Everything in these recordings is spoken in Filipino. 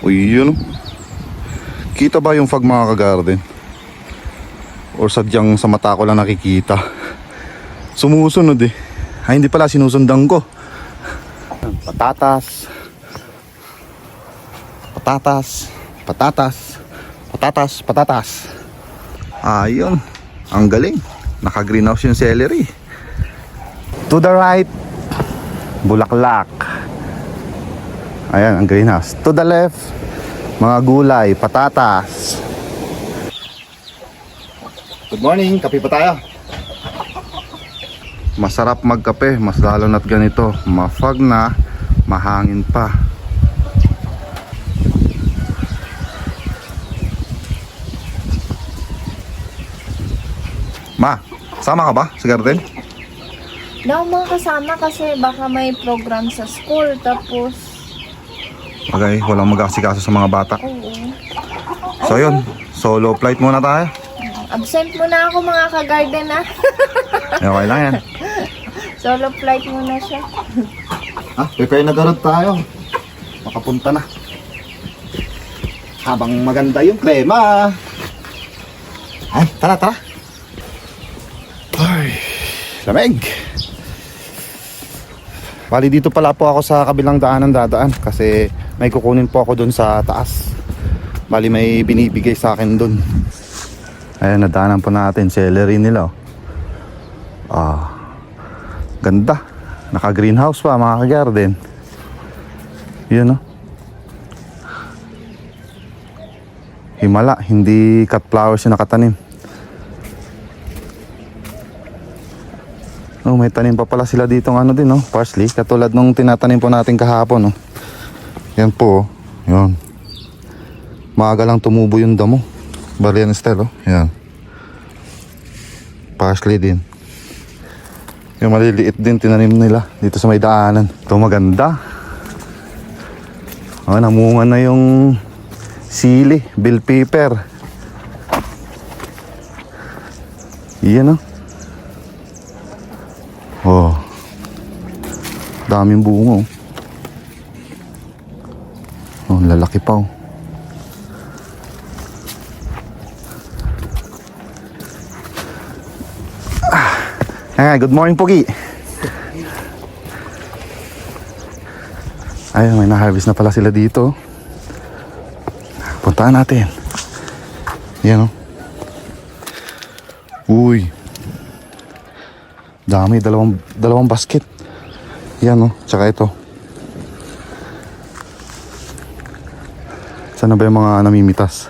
Uy, yun. Kita ba yung fog mga ka-garden? Or sadyang sa mata ko lang nakikita? Sumusunod eh. Ay, hindi pala, sinusundan ko. Patatas. Patatas. Patatas. Patatas. Patatas. Ayun. Ang galing. Naka-greenhouse yung celery. To the right, bulaklak. Ayan, ang greenhouse. To the left, mga gulay, patatas. Good morning, kape pa tayo. Masarap magkape, mas lalo na't ganito. Mafag na, mahangin pa. Ma, sama ka ba sa garden? Daw mga kasama kasi baka may program sa school tapos Okay, walang mag-asikaso sa mga bata. oo. So yun, solo flight muna tayo. Absent muna ako mga ka-garden ah. Okay lang yan. Solo flight muna siya. Prepare na garot tayo. Makapunta na. Habang maganda yung klima. Ay, tara, tara. Ay, lamig. Bali dito pala po ako sa kabilang daanan dadaan kasi may kukunin po ako dun sa taas. Bali may binibigay sa akin dun. Ayan, nadaanan po natin celery nila. Ganda. Naka greenhouse pa mga ka-garden. Yun Himala, hindi cut flowers yung nakatanim. May tanim pa pala sila dito ng din, parsley. Katulad nung tinatanim po natin kahapon, Yan po, Yan. Maaga lang tumubo yung damo. Barian style, Yan. Parsley din. Yung maliliit din tinanim nila dito sa may daanan. Ito maganda. Namunga na yung sili, bell pepper. Yan, daming bunga, lalaki pa, good morning, Pogi. Ayun, may na-harvest na pala sila dito. Puntahan natin. Yan, Uy, dami, dalawang basket. Yan, tsaka ito. Sana ba yung mga namimitas?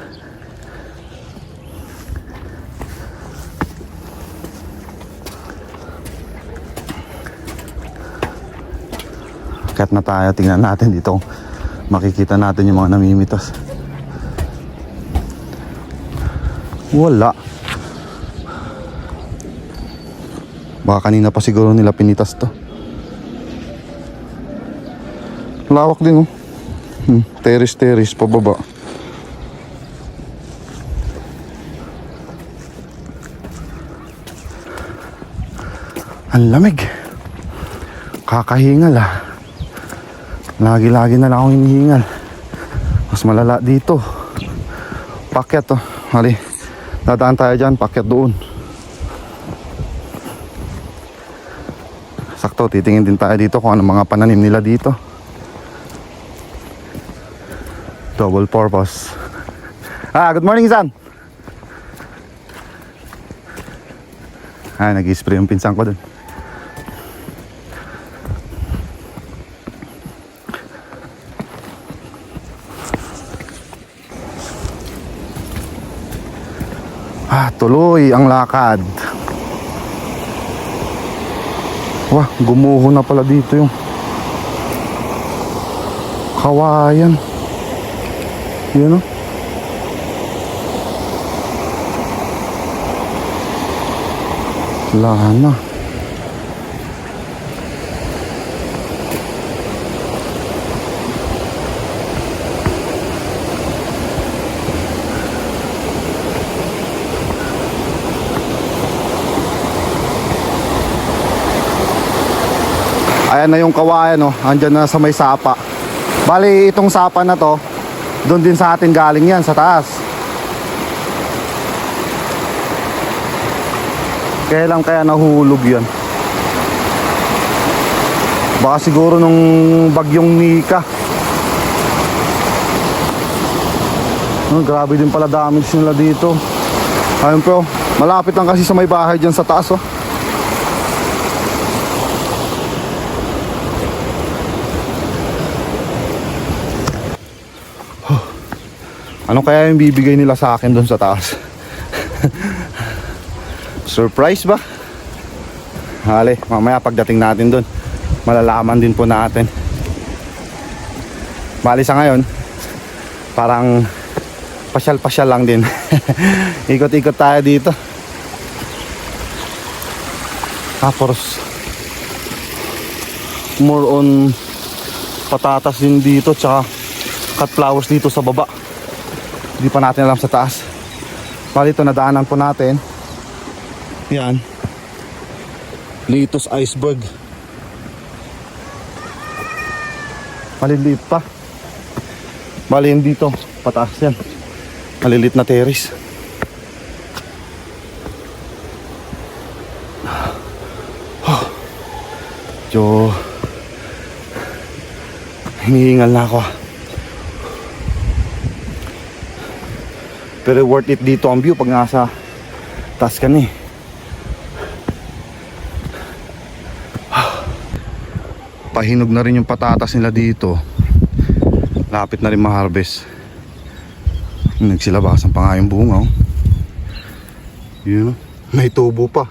Cut na tayo, tingnan natin dito. Makikita natin yung mga namimitas. Wala. Baka kanina pa siguro nila pinitas to. Lawak din, Terrace pababa. Ang lamig. Kakahingal, Lagi-lagi na lang akong hinihingal. Mas malala dito. Pakyat, Hali. Dadaan tayo dyan, pakyat doon. Sakto, titingin din tayo dito kung ano mga pananim nila dito. Double purpose. Good morning, San. Nag-spray yung pinsan ko dun. Tuloy ang lakad. Wah, gumuho na pala dito yung kawayan. Yun, Wala na. Ayan na yung kawayan, andyan na sa may sapa. Bali, itong sapa na to, Doon din sa atin galing yan, sa taas. Kailan kaya nahuhulog yan? Baka siguro nung bagyong Nika. Grabe din pala damage nila dito. Ayun po, malapit lang kasi sa may bahay dyan sa taas oh. Ano kaya yung bibigay nila sa akin doon sa taas? Surprise ba? Hali, mamaya pagdating natin doon, malalaman din po natin. Bali sa ngayon, parang pasyal-pasyal lang din. Ikot-ikot tayo dito. Tapos more on patatas din dito, tsaka cut flowers dito sa baba. Hindi pa natin alam sa taas. Bali ito, nadaanan po natin. Yan, Litos Iceberg. Maliliit pa. Bali yun dito, pataas yan. Maliliit na terrace. So hinihingal na ako. Pero worth it dito ang view pag nasa taas ka na eh. Pahinog na rin yung patatas nila dito. Lapit na rin ma-harvest. Nagsilabasan pa nga yung bunga oh. Yun, may tubo pa.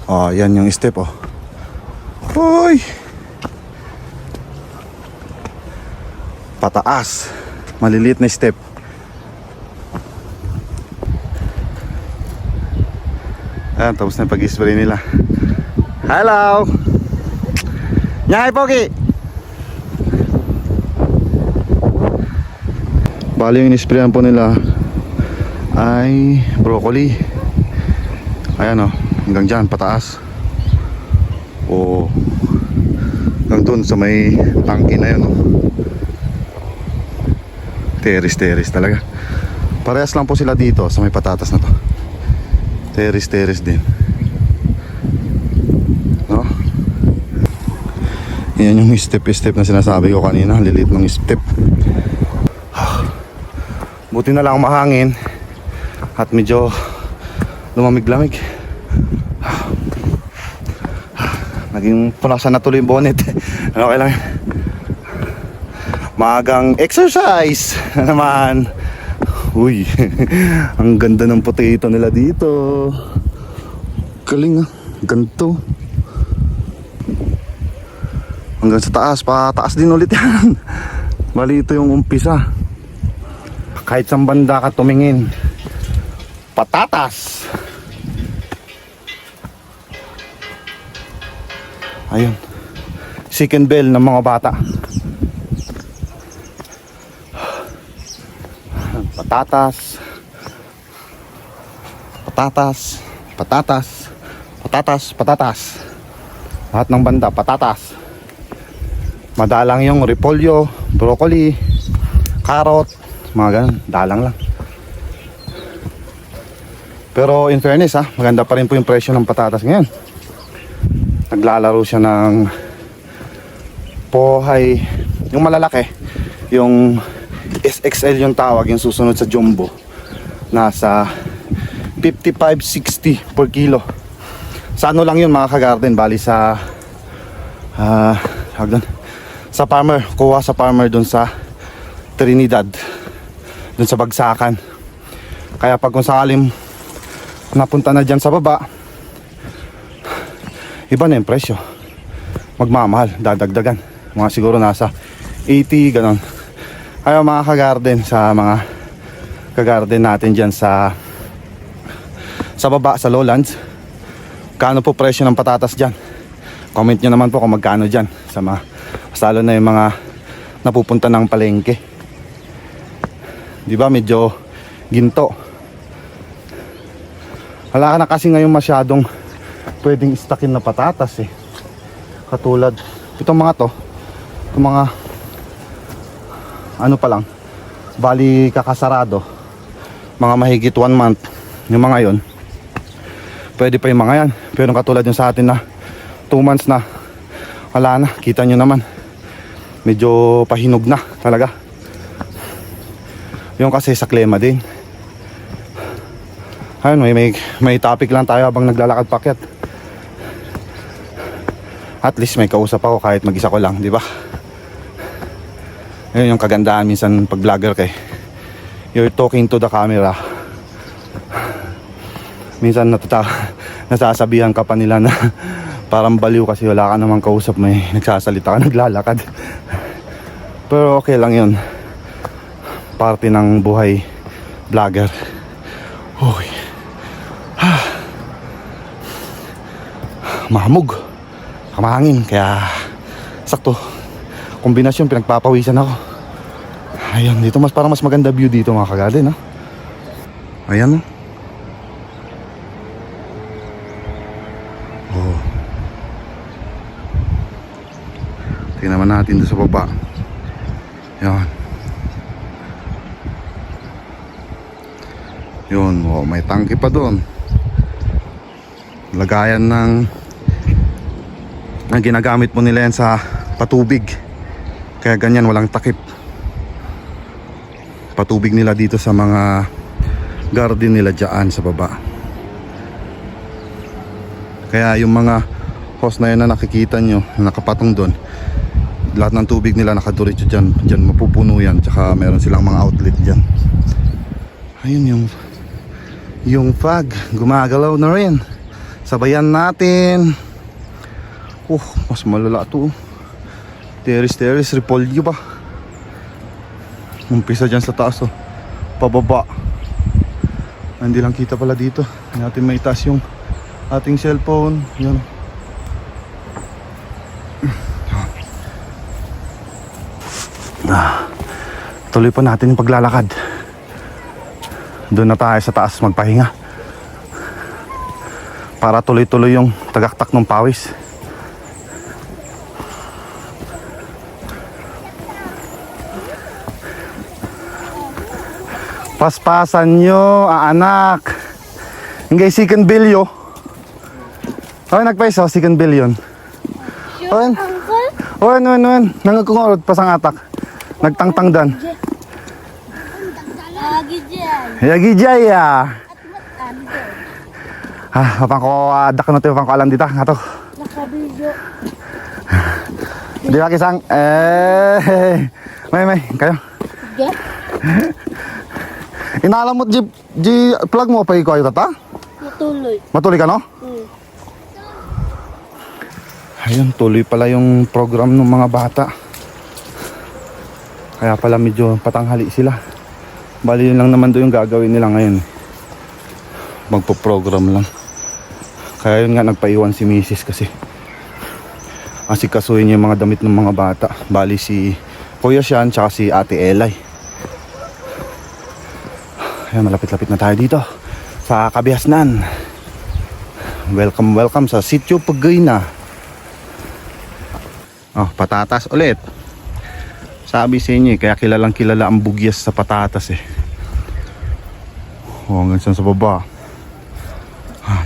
Oh, yan yung step oh. Hoy! Pataas. Maliliit na step. Ayan, tapos na yung pag-spray nila. Hello! Nyay, Pogi! Bali yung in-sprayan po nila ay broccoli. Ayan o, hanggang dyan, pataas. O hanggang dun sa may tangke na yun o. Terrace talaga. Parehas lang po sila dito sa may patatas na to. Terrace din. No? Yan yung step na sinasabi ko kanina. Lilit ng step. Buti na lang mahangin at medyo lumamig-lamig. Naging punasan na tuloy yung bonnet. Okay lang. Maagang exercise na naman. Uy, ang ganda ng potato nila dito. Galing ah, ganito. Hanggang sa taas, pataas din ulit yan. Bali ito yung umpisa. Kahit sa banda ka tumingin, patatas. Ayun, chicken bell ng mga bata. Patatas. Lahat ng banda, patatas. Madalang yung repolyo, broccoli, carrot, mga ganun, dalang lang. Pero in fairness maganda pa rin po yung presyo ng patatas ngayon. Naglalaro siya ng pohay, yung malalaki, yung SXL yung tawag, yung susunod sa jumbo. Nasa 55-60 per kilo. Sa ano lang yun mga kagarden, bali sa sa farmer, kuha sa farmer dun sa Trinidad, dun sa Bagsakan. Kaya pag kung sakaling napunta na dyan sa baba, iba na yung presyo, magmamahal, dadagdagan, mga siguro nasa 80 ganon. Kaya mga kagarden, sa mga kagarden natin dyan sa baba, sa lowlands, kano po presyo ng patatas dyan? Comment nyo naman po kung magkano dyan sa mga, lalo na yung mga napupunta ng palengke. Diba medyo ginto. Wala ka na kasi ngayon masyadong pwedeng istakin na patatas eh. Katulad Itong mga to, itong mga ano pa lang, bali kakasarado, mga mahigit 1 month, yung mga yon, pwede pa yung mga yan. Pero katulad yung sa atin na 2 months na, wala na, kita nyo naman, medyo pahinog na talaga. Yung kasi sa klema din. Ayun, may topic lang tayo habang naglalakad pakyat. At least may kausap ako kahit mag-isa ko lang, di ba? Ayun yung kagandahan minsan pag vlogger kay you're talking to the camera. Minsan nasasabihan ka pa nila na parang baliw kasi wala ka namang kausap, may nagsasalita ka, naglalakad. Pero okay lang yun, parte ng buhay vlogger. Uy. Mahamog, kamahangin, kaya sakto kombinasyon, pinagpapawisan ako. Ayan, dito parang mas maganda view dito mga kagarden, ha? Ayan, oh. Tingnan naman natin doon sa baba. Yan. Yun, oh, may tangke pa doon. Lagayan ng ginagamit mo nila yan sa patubig. Kaya ganyan, walang takip. Patubig nila dito sa mga garden nila dyan sa baba. Kaya yung mga hose na yun na nakikita nyo, na nakapatong doon, lahat ng tubig nila nakadiretso dyan. Dyan mapupuno yan. Tsaka meron silang mga outlet dyan. Ayun yung fog, gumagalaw na rin. Sabayan natin. Mas malala to. Terrace, repolyo ba? Umpisa dyan sa taas, oh. Pababa. Hindi lang kita pala dito. Natin may taas yung ating cellphone. Yan. Tuloy pa natin yung paglalakad. Doon na tayo sa taas magpahinga para tuloy-tuloy yung tagaktak ng pawis. Paspasan nyo, anak. Ngay second bilyo. Okay, nagpaiso, second billion. Sure, uncle? Oan. Nangagkungorod pasang atak. Nagtangtang dan. Yagi jay ya. Apang ko dak no apang ko alam dita ngato. Nakabidyo. Di ba kisang may kayo. Get? Inalam mo di plug mo pa ikaw tata? Matuloy. Matuloy ka no? Ayun, tuloy pala yung program ng mga bata. Kaya pala medyo patanghali sila. Bali yun lang naman doon yung gagawin nila ngayon. Magpo-program lang. Kaya yun nga nagpaiwan si Mrs. kasi asikasuhin niya yung mga damit ng mga bata. Bali si Kuya Sian tsaka si Ate Elay. Ayan, malapit-lapit na tayo dito sa Kabiasnan. Welcome sa Sitio Pagayna. Patatas ulit. Sabi sa inyo kaya kilalang kilala ang bugyas sa patatas hanggang sa baba.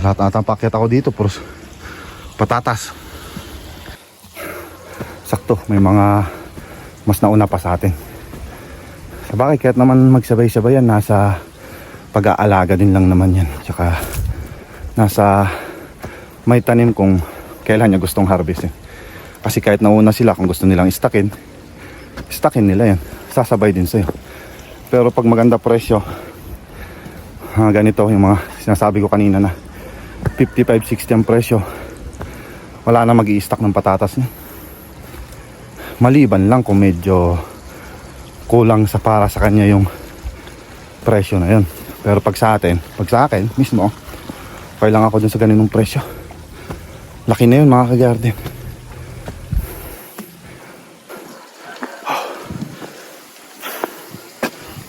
Lahat natang pakyat ako dito puro patatas. Sakto, may mga mas nauna pa sa atin. Sabagay, kahit naman magsabay-sabayan, nasa pag-aalaga din lang naman yan. Tsaka nasa may tanim kung kailan niya gustong harvestin. Kasi kahit nauna sila, kung gusto nilang istakin nila yan, sasabay din sa'yo. Pero pag maganda presyo, ganito yung mga sinasabi ko kanina na 55-60 ang presyo, wala na mag-i-stack ng patatas niya. Maliban lang kung medyo kulang sa para sa kanya yung presyo na yun. Pero pag sa akin mismo, okay lang ako dun sa ganunong presyo. Laki na yun mga kagarden.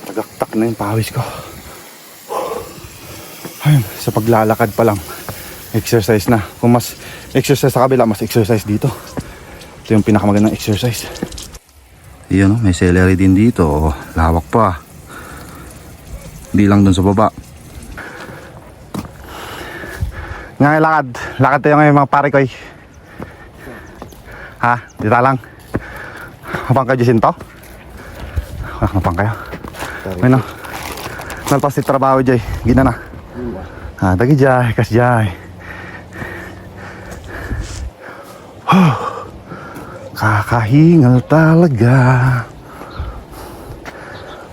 Tagaktak na yung pawis ko. Ayun, sa paglalakad pa lang exercise na. Kung mas exercise sa kabila, mas exercise dito. Ito yung pinakamagandang exercise. Iyan, may celery din dito. Lawak pa. Hindi lang dun sa baba. Ngayon lakad. Lakad tayo ngayon mga pare ko. Ha? Dito lang. Mapang kayo Jacinto? Mapang kayo. Ayun na. Nalpas di trabaho jay. Gina na. Ha, tagi jay. Kas jay. Kakahingal talaga.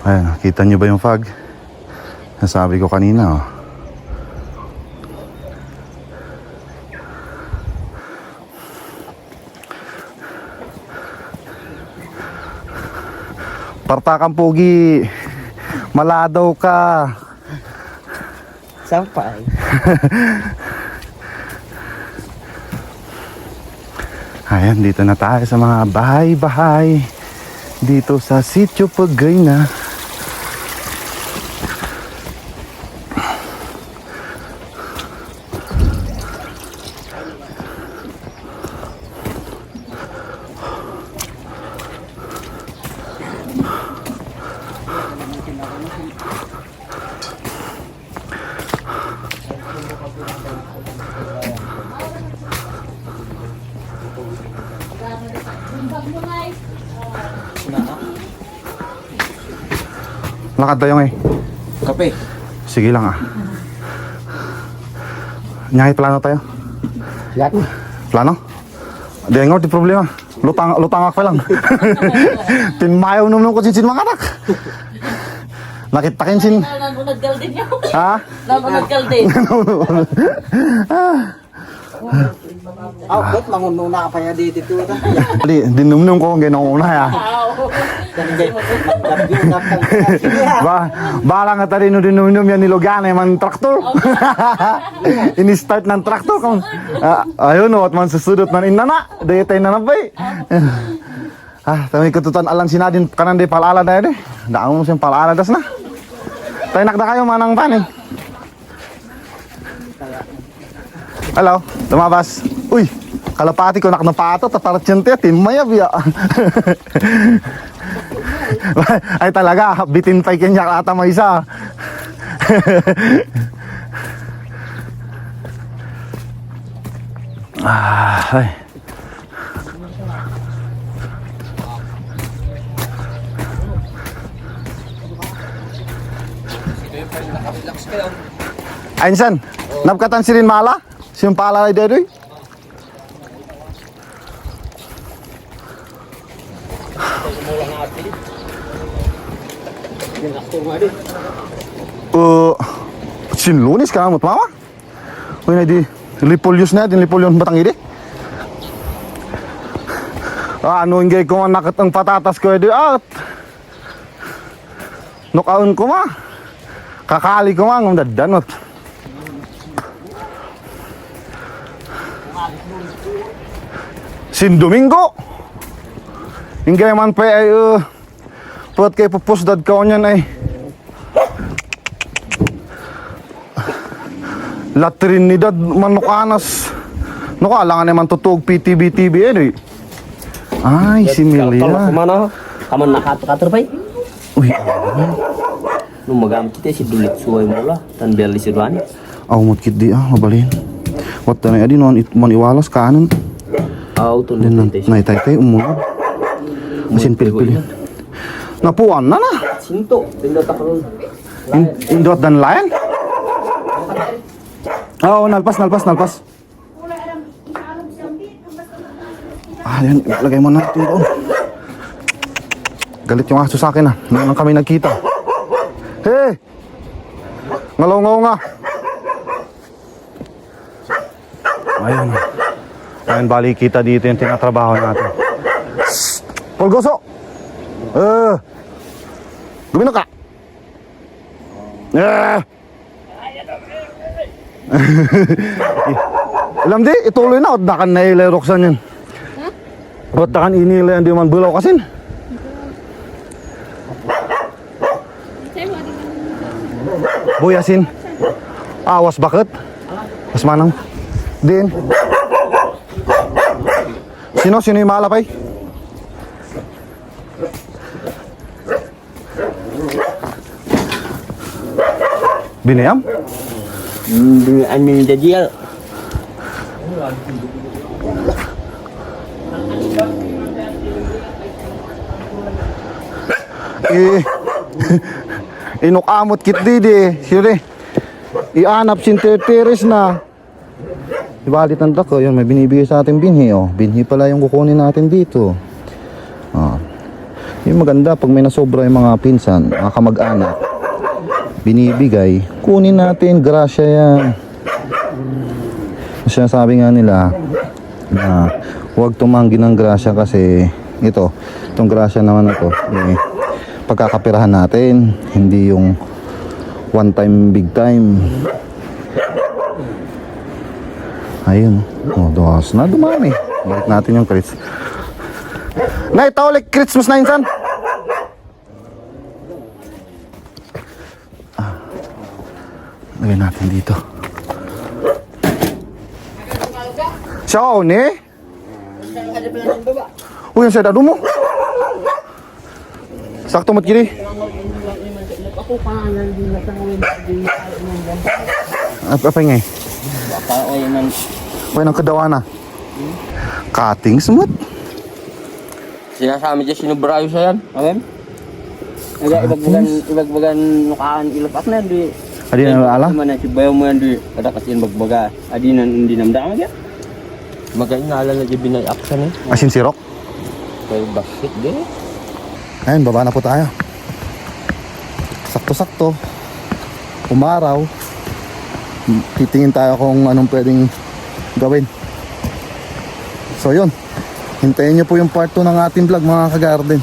Ayan, kita nyo ba yung fog? Nasabi ko kanina, oh. Partakang pugi. Maladaw ka. Sampay. Ayan, dito na tayo sa mga bahay-bahay. Dito sa Sitio Pagayna. Lakad tayo ngayon. Kape. Sige lang ah. Nyahit plano tayo. Sikat. Plano? Di ngor di problema. Lutang ako lang. Tinmayaw nung ko sin mga anak. Nakitakin sin. Nangunaggal din niya. Ha? Nangunaggal din. Ba't mangununa ka pa niya dito? Di dinumnum ko kung ginauna ya. Bala nga tadi no dinumnum yan nilogana man traktor. Ini-start ng traktor kung ayun no at man susudot man inana. Daytay na nabay. Tami ketutan alang sinadin kanan di palala na yun eh. Daan mo siyang palala das na. Tayo nakda kayo manang panin. Hello, lumabas. Uy, kalapati ko naknapato, taparat yan tiya, timayab ya. Ay talaga, bitin pa kanya ata may isa. Ay. Ainsan, napkatan si rin mala? Siyang pala ay dedoy? Sinlunis ka mo mama? Uy na di lipolyos na din lipolyon batangidi. Ano ingay ko nakat ang patatas ko di at. Nukaon ko ma. Kakali ko ma ng dadanot. Sin Domingo. Ingay man pa ay puwat kay pupusdad ka onyan ay La Trinidad Manukanas. Nukalangan naman tutug PTB-TV eh. Ay, si Kalau Milia. kemana? Kaman nakatur-katur pa Uy, nung magamit kita si dulit suway mula tan beli si Duani. mut kit di mabalin. Wat na adi non man iwalas kanan. Tuh Den nay tay umulad. Masin pil-pil. Napuan na na. Sinto, tinggal takalon. Indot dan lain. Nalpas. Yan, lagay mo na natin doon. Galit yung aso sa akin Ngayon kami nagkita. Hey! Ngalaw nga. Ayun, bali kita dito yung tinatrabaho natin. Polgoso! Gumino ka! Alam di, ituloy na. Dakan na ileroksan yan. Ba't dakan inila yan di man bulaw kasin? Buyasin. Was bakit? Was manang. Din. Sino yung malapay? Binayam? Ang minta dia. Inukamot kit didi. Siyempre. Ianap sinteteres na. Ibalit ang tako. Yun, may binibigay sa ating binhi. Oh. Binhi pala yung kukunin natin dito. Ah. Yung maganda pag may nasobra yung mga pinsan, mga kamag-anak, binibigay, kunin natin, grasya yan. Kasi sabi nga nila na huwag tumanggi ng grasya kasi itong grasya naman na to, pagkakapirahan natin, hindi yung one time, big time. Ayun, dos na dumami. Balik natin yung crates. Nay, tawalik crates mas na insan. Lagay natin dito. Siya ni? Uy, ang sedado mo. Sakto mat kiri. Apa nga? Baka o yan. Uy, nang kadawa na. Cutting smooth. Sinasama dyan sinubrayo sa yan. Amen? Ibagbagan nukaan ilapak na di. Adi na ala? Mana si bayaw mo yan di. Kada kasi yung bagbaga. Adi na hindi namdama yan. Magayon na ala na di binay aksan eh. Asin sirok. Kaya bakit di. Ayun, baba na po tayo. Sakto-sakto. Umaraw. Titingin tayo kung anong pwedeng gawin. So yun. Hintayin nyo po yung part 2 ng ating vlog mga ka-garden.